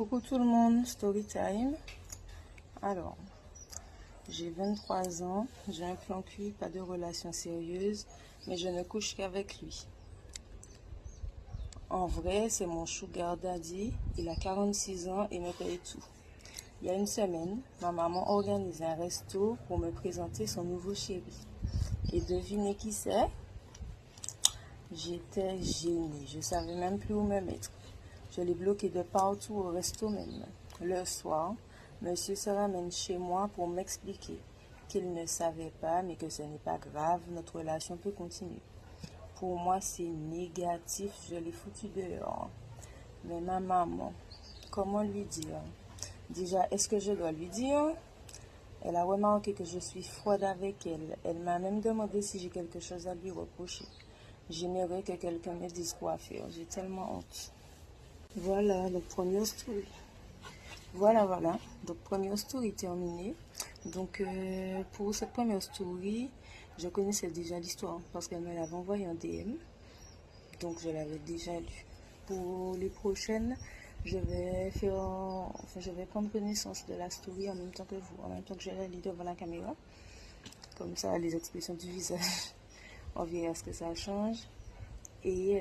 Coucou tout le monde, story time. Alors, j'ai 23 ans, j'ai un plan cul, pas de relation sérieuse, mais je ne couche qu'avec lui. En vrai, c'est mon sugar daddy, il a 46 ans et me paye tout. Il y a une semaine, ma maman organise un resto pour me présenter son nouveau chéri. Et devinez qui c'est? J'étais gênée, je savais même plus où me mettre. Je l'ai bloqué de partout au resto même. Le soir, monsieur se ramène chez moi pour m'expliquer qu'il ne savait pas, mais que ce n'est pas grave, notre relation peut continuer. Pour moi, c'est négatif, je l'ai foutu dehors. Mais ma maman, comment lui dire? Déjà, est-ce que je dois lui dire? Elle a remarqué que je suis froide avec elle. Elle m'a même demandé si j'ai quelque chose à lui reprocher. J'aimerais que quelqu'un me dise quoi faire. J'ai tellement honte. Voilà, donc première story. Voilà. Donc première story terminée. Donc pour cette première story, je connaissais déjà l'histoire parce qu'elle me l'avait envoyé en DM. Donc je l'avais déjà lu. Pour les prochaines, je vais prendre connaissance de la story en même temps que vous, en même temps que je la lis devant la caméra. Comme ça, les expressions du visage, on verra ce que ça change. Et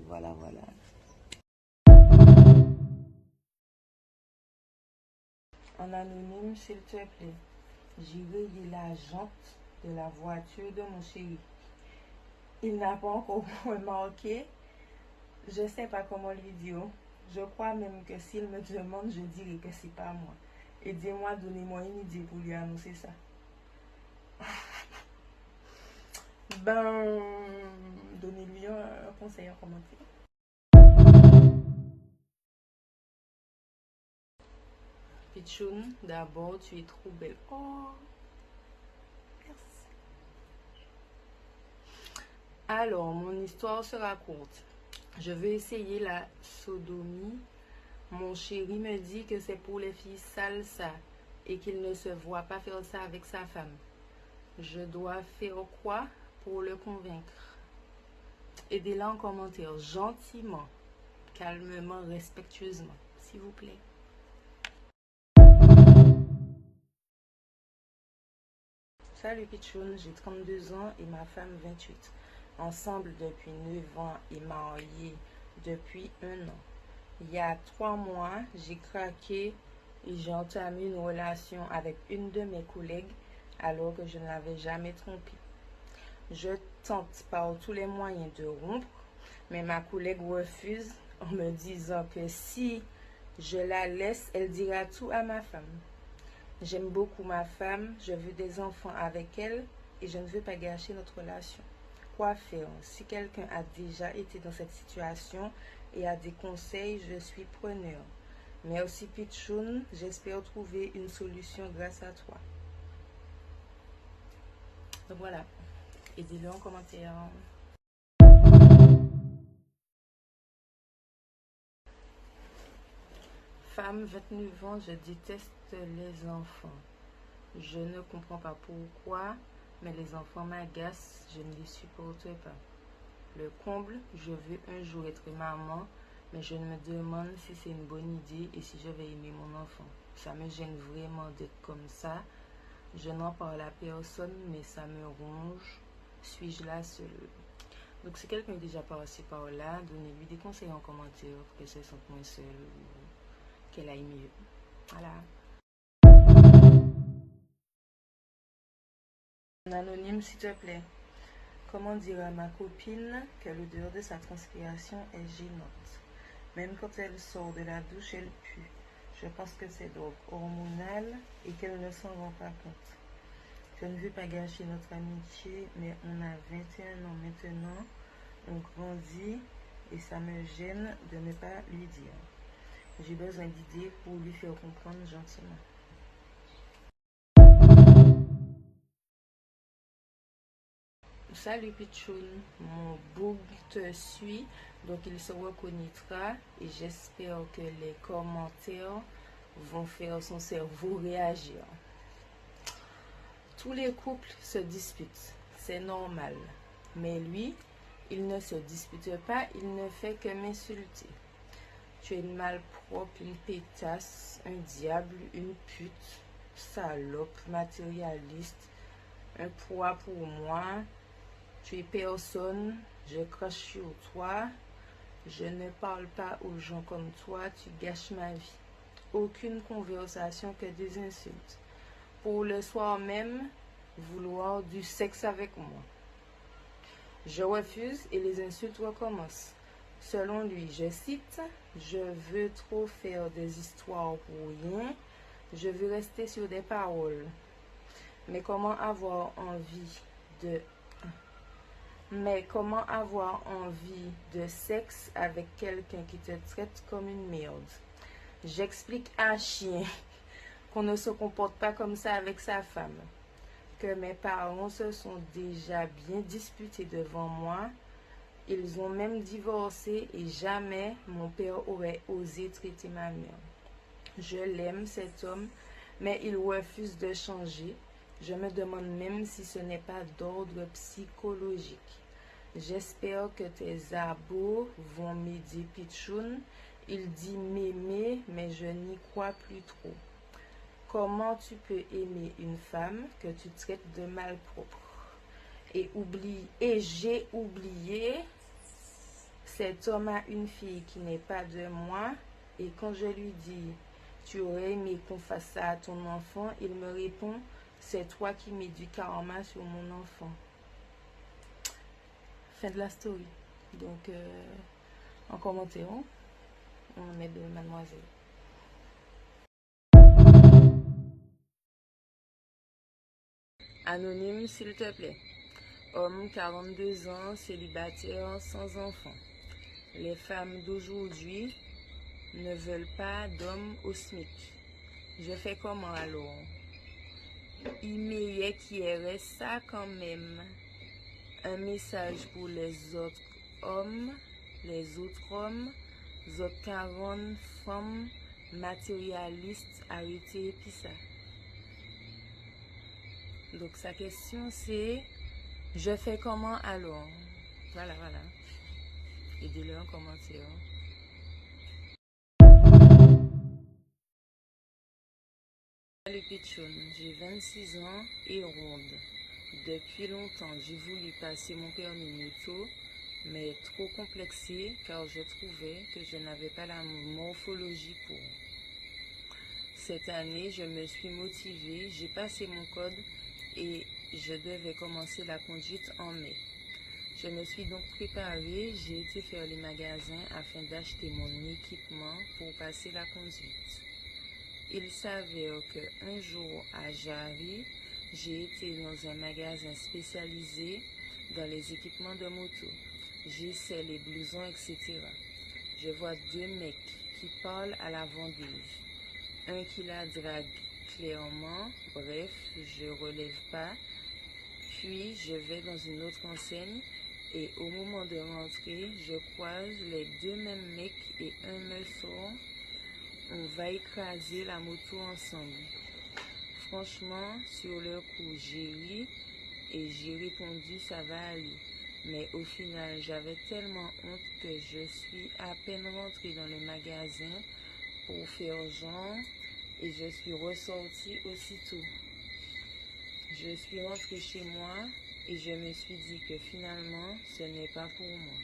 voilà. En anonyme, s'il te plaît, j'ai rayé la jante de la voiture de mon chéri. Il n'a pas encore remarqué. Je ne sais pas comment lui dire. Je crois même que s'il me demande, je dirai que c'est pas moi. Aidez-moi, donnez-moi une idée pour lui annoncer ça. Ben, donnez-lui un conseil en commentaire. Pichoun, d'abord, tu es trop belle. Oh, merci. Alors, mon histoire sera courte. Je vais essayer la sodomie. Mon chéri me dit que c'est pour les filles sales ça et qu'il ne se voit pas faire ça avec sa femme. Je dois faire quoi pour le convaincre? Aidez-la en commentaire, gentiment, calmement, respectueusement, s'il vous plaît. Salut Pichoun, j'ai 32 ans et ma femme 28. Ensemble depuis 9 ans et mariés depuis 1 an. Il y a 3 mois, j'ai craqué et j'ai entamé une relation avec une de mes collègues alors que je ne l'avais jamais trompée. Je tente par tous les moyens de rompre, mais ma collègue refuse en me disant que si je la laisse, elle dira tout à ma femme. J'aime beaucoup ma femme, je veux des enfants avec elle et je ne veux pas gâcher notre relation. Quoi faire? Si quelqu'un a déjà été dans cette situation et a des conseils, je suis preneur. Merci Pichoun, j'espère trouver une solution grâce à toi. Donc voilà, aidez-le en commentaire. Femme, 29 ans, je déteste les enfants. Je ne comprends pas pourquoi, mais les enfants m'agacent, je ne les supporte pas. Le comble, je veux un jour être maman, mais je me demande si c'est une bonne idée et si je vais aimer mon enfant. Ça me gêne vraiment d'être comme ça. Je n'en parle à personne, mais ça me ronge. Suis-je la seule? Donc si quelqu'un est déjà passé par là, donnez-lui des conseils en commentaire pour qu'elle se sente moins seule ou qu'elle aille mieux. Voilà. Anonyme, s'il te plaît. Comment dire à ma copine que l'odeur de sa transpiration est gênante? Même quand elle sort de la douche, elle pue. Je pense que c'est donc hormonal et qu'elle ne s'en rend pas compte. Je ne veux pas gâcher notre amitié, mais on a 21 ans maintenant, on grandit et ça me gêne de ne pas lui dire. J'ai besoin d'idées pour lui faire comprendre gentiment. Salut Pichoun, mon boug te suit, donc il se reconnaîtra et j'espère que les commentaires vont faire son cerveau réagir. Tous les couples se disputent, c'est normal, mais lui, il ne se dispute pas, il ne fait que m'insulter. Tu es une malpropre, une pétasse, un diable, une pute, salope, matérialiste, un poids pour moi. Tu es personne, je crache sur toi. Je ne parle pas aux gens comme toi, tu gâches ma vie. Aucune conversation que des insultes. Pour le soir même, vouloir du sexe avec moi. Je refuse et les insultes recommencent. Selon lui, je cite, je veux trop faire des histoires pour rien, je veux rester sur des paroles. Mais comment avoir envie de sexe avec quelqu'un qui te traite comme une merde? J'explique à chien qu'on ne se comporte pas comme ça avec sa femme, que mes parents se sont déjà bien disputés devant moi. Ils ont même divorcé et jamais mon père aurait osé traiter ma mère. Je l'aime, cet homme, mais il refuse de changer. Je me demande même si ce n'est pas d'ordre psychologique. J'espère que tes abos vont m'aider, Pichoun. Il dit m'aimer, mais je n'y crois plus trop. Comment tu peux aimer une femme que tu traites de malpropre? Et j'ai oublié, cet homme a une fille qui n'est pas de moi. Et quand je lui dis, tu aurais aimé qu'on fasse ça à ton enfant, il me répond, c'est toi qui mets du karma sur mon enfant. Fin de la story. Donc, en commentaire, on met de mademoiselle. Anonyme, s'il te plaît. Homme, 42 ans, célibataire, sans enfant. Les femmes d'aujourd'hui ne veulent pas d'hommes au SMIC. Je fais comment alors? Il méritait qu'il y ait ça quand même. Un message pour les autres hommes, les autres 40 femmes matérialistes, arrêtez puis ça. Donc sa question c'est, je fais comment alors? Voilà. Aidez-le en commentaire. Salut Pichoun, j'ai 26 ans et ronde. Depuis longtemps, j'ai voulu passer mon permis moto, mais trop complexé car je trouvais que je n'avais pas la morphologie pour. Cette année, je me suis motivée, j'ai passé mon code et je devais commencer la conduite en mai. Je me suis donc préparée, j'ai été faire les magasins afin d'acheter mon équipement pour passer la conduite. Il s'avère qu'un jour à Jarry, j'ai été dans un magasin spécialisé dans les équipements de moto. J'essaie les blousons, etc. Je vois deux mecs qui parlent à la vendeuse. Un qui la drague clairement, bref, je relève pas. Puis je vais dans une autre enseigne et au moment de rentrer, je croise les deux mêmes mecs et un me sort. On va écraser la moto ensemble. Franchement, sur le coup, j'ai ri et j'ai répondu ça va aller. Mais au final, j'avais tellement honte que je suis à peine rentrée dans le magasin pour faire genre et je suis ressortie aussitôt. Je suis rentrée chez moi et je me suis dit que finalement, ce n'est pas pour moi.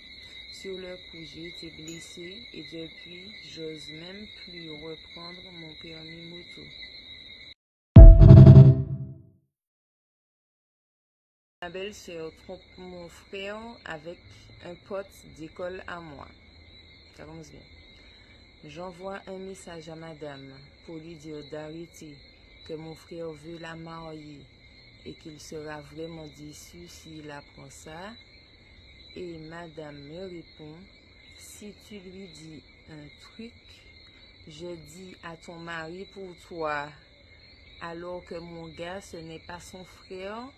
Sur le coup, j'ai été blessée et depuis, j'ose même plus reprendre mon permis moto. Ma belle-sœur trompe mon frère avec un pote d'école à moi. Ça commence bien. J'envoie un message à madame pour lui dire d'arrêter, que mon frère veut la marier et qu'il sera vraiment déçu s'il apprend ça. Et madame me répond, si tu lui dis un truc, je dis à ton mari pour toi. Alors que mon gars, ce n'est pas son frère,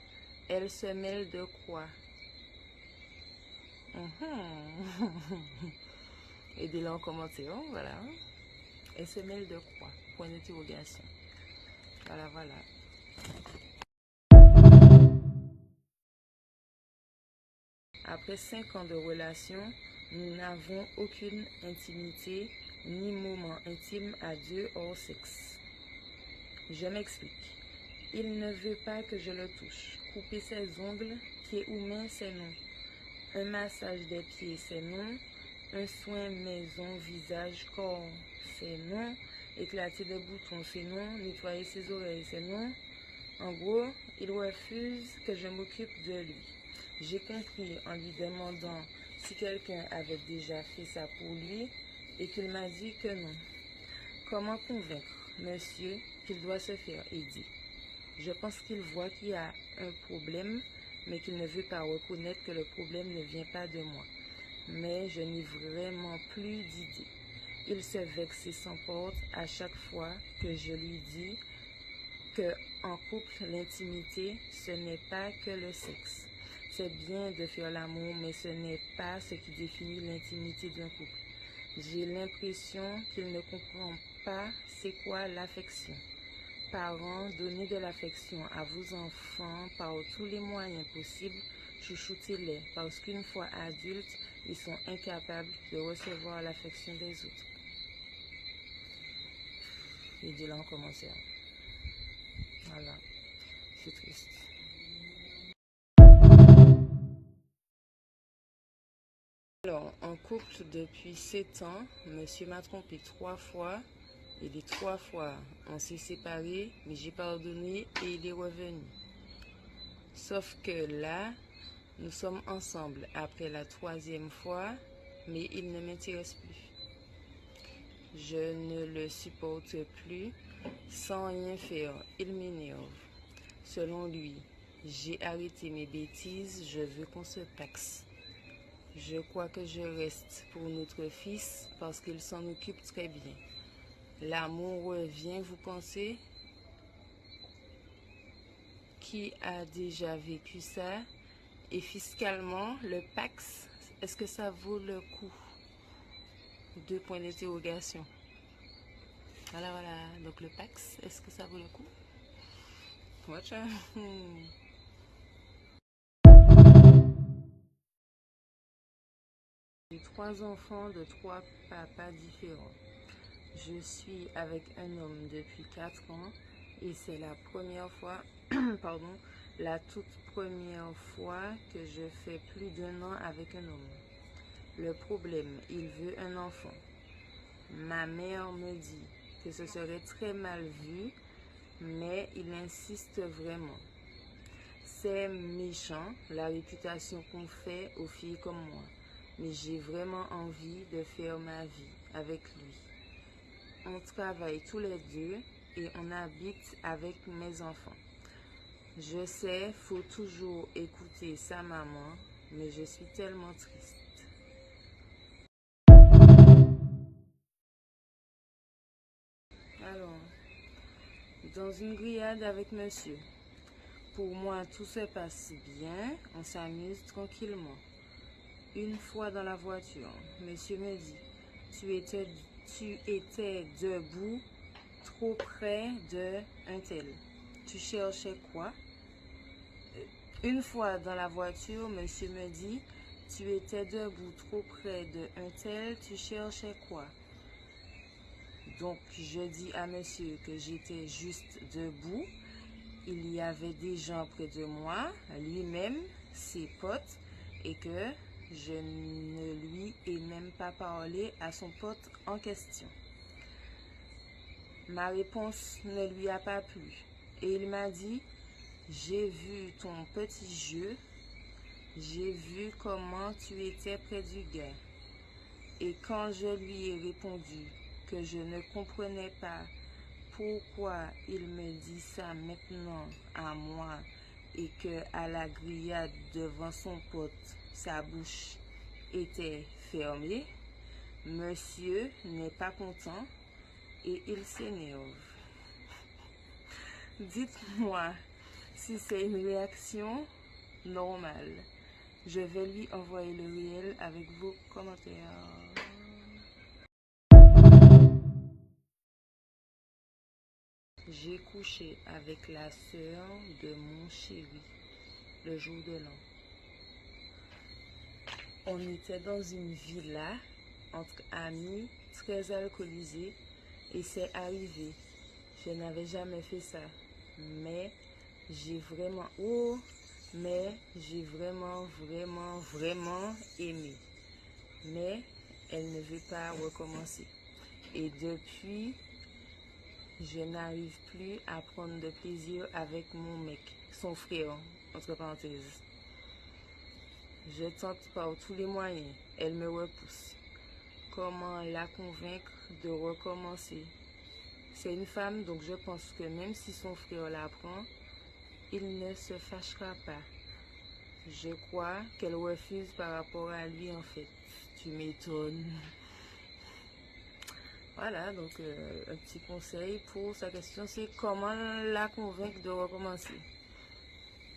elle se mêle de quoi? Aidez-le en commentaire, voilà. Elle se mêle de quoi? Point d'interrogation. Voilà. Après 5 ans de relation, nous n'avons aucune intimité, ni moment intime à deux hors sexe. Je m'explique. Il ne veut pas que je le touche. Couper ses ongles, pieds ou mains, c'est non. Un massage des pieds, c'est non. Un soin maison, visage, corps, c'est non. Éclater des boutons, c'est non. Nettoyer ses oreilles, c'est non. En gros, il refuse que je m'occupe de lui. J'ai compris en lui demandant si quelqu'un avait déjà fait ça pour lui et qu'il m'a dit que non. Comment convaincre monsieur qu'il doit se faire aider? Je pense qu'il voit qu'il y a un problème, mais qu'il ne veut pas reconnaître que le problème ne vient pas de moi. Mais je n'ai vraiment plus d'idée. Il se vexe et s'emporte à chaque fois que je lui dis que en couple, l'intimité, ce n'est pas que le sexe. C'est bien de faire l'amour, mais ce n'est pas ce qui définit l'intimité d'un couple. J'ai l'impression qu'il ne comprend pas c'est quoi l'affection. Parents, donnez de l'affection à vos enfants par tous les moyens possibles. Chouchoutez-les, parce qu'une fois adultes, ils sont incapables de recevoir l'affection des autres. Il dit là en commentaire. Voilà, c'est triste. Alors, en couple depuis 7 ans, monsieur m'a trompé 3 fois. Et les 3 fois, on s'est séparés, mais j'ai pardonné et il est revenu. Sauf que là, nous sommes ensemble après la 3e fois, mais il ne m'intéresse plus. Je ne le supporte plus. Sans rien faire, il m'énerve. Selon lui, j'ai arrêté mes bêtises, je veux qu'on se taxe. Je crois que je reste pour notre fils parce qu'il s'en occupe très bien. L'amour revient, vous pensez? Qui a déjà vécu ça? Et fiscalement, le Pax, est-ce que ça vaut le coup? 2 points d'interrogation. Voilà, voilà. Donc le Pax, est-ce que ça vaut le coup? Watch out. J'ai 3 enfants de 3 papas différents. Je suis avec un homme depuis 4 ans et c'est la première fois, pardon, la toute première fois que je fais plus d'1 an avec un homme. Le problème, il veut un enfant. Ma mère me dit que ce serait très mal vu, mais il insiste vraiment. C'est méchant, la réputation qu'on fait aux filles comme moi, mais j'ai vraiment envie de faire ma vie avec lui. On travaille tous les deux et on habite avec mes enfants. Je sais, faut toujours écouter sa maman, mais je suis tellement triste. Alors, dans une grillade avec monsieur. Pour moi, tout se passe bien, on s'amuse tranquillement. Une fois dans la voiture, monsieur me dit, tu étais debout trop près de un tel. Tu cherchais quoi? Une fois dans la voiture, monsieur me dit, tu étais debout trop près de un tel, tu cherchais quoi? Donc, je dis à monsieur que j'étais juste debout. Il y avait des gens près de moi, lui-même, ses potes, et que je ne lui ai même pas parlé à son pote en question. Ma réponse ne lui a pas plu. Et il m'a dit, j'ai vu ton petit jeu, j'ai vu comment tu étais près du gars. Et quand je lui ai répondu que je ne comprenais pas pourquoi il me dit ça maintenant à moi et que à la grillade devant son pote, sa bouche était fermée, monsieur n'est pas content et il s'énerve. Dites-moi si c'est une réaction normale. Je vais lui envoyer le réel avec vos commentaires. J'ai couché avec la sœur de mon chéri le jour de l'an. On était dans une villa entre amis très alcoolisé et c'est arrivé. Je n'avais jamais fait ça. Mais j'ai vraiment, vraiment aimé. Mais elle ne veut pas recommencer. Et depuis, je n'arrive plus à prendre de plaisir avec mon mec, son frère, entre parenthèses. Je tente par tous les moyens, elle me repousse. Comment la convaincre de recommencer? C'est une femme, donc je pense que même si son frère l'apprend, il ne se fâchera pas. Je crois qu'elle refuse par rapport à lui en fait. Tu m'étonnes. Voilà, donc un petit conseil pour sa question, c'est comment la convaincre de recommencer.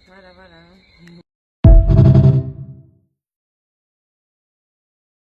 Voilà.